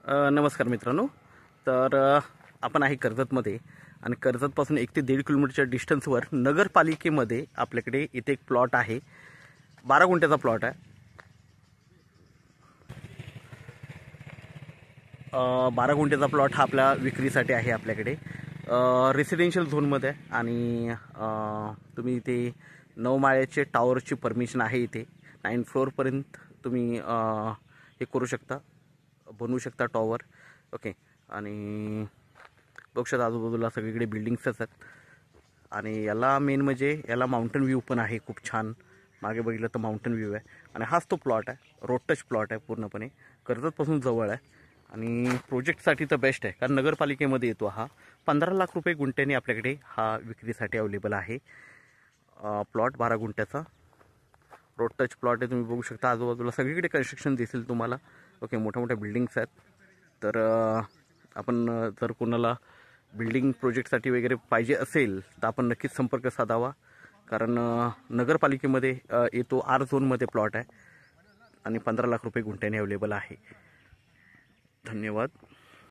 नमस्कार मित्रांनो. तर आपण आहे कर्जतमध्ये आणि कर्जतपासून 1 ते 1.5 किलोमीटरच्या डिस्टन्सवर नगरपालिकेमध्ये आपल्याकडे इथे एक प्लॉट आहे. 12 गुंठ्याचा प्लॉट आहे. 12 गुंठ्याचा प्लॉट हा आपल्या विक्रीसाठी आहे आपल्याकडे. रेसिडेन्शियल झोनमध्ये आहे आणि तुम्ही इथे 9 माळ्याचे टॉवरची परमिशन आहे. इथे 9 फ्लोअरपर्यंत तुम्ही हे करू शकता, बनवू शकता टॉवर. ओके. आणि बघू शकता आजूबाजूला सगळीकडे बिल्डिंग्सच आहेत आणि याला मेन म्हणजे याला माउंटन व्ह्यू पण आहे खूप छान. मागे बघितलं तर माउंटन व्ह्यू आहे आणि हाच तो प्लॉट आहे. रोड टच प्लॉट आहे, पूर्णपणे कर्जतपासून जवळ आहे आणि प्रोजेक्टसाठी तर बेस्ट आहे कारण नगरपालिकेमध्ये येतो हा. 15 लाख रुपये गुंठ्याने आपल्याकडे हा विक्रीसाठी अवेलेबल आहे. प्लॉट 12 गुंठ्याचा रोड टच प्लॉट आहे. तुम्ही बघू शकता आजूबाजूला सगळीकडे कन्स्ट्रक्शन दिसेल तुम्हाला. ओके. मोठ्या मोठ्या बिल्डिंग्स आहेत. तर आपण जर कोणाला बिल्डिंग प्रोजेक्टसाठी वगैरे पाहिजे असेल तर आपण नक्कीच संपर्क साधावा कारण नगरपालिकेमध्ये येतो. आर झोनमध्ये प्लॉट आहे आणि 15 लाख रुपये गुंठ्याने अवेलेबल आहे. धन्यवाद.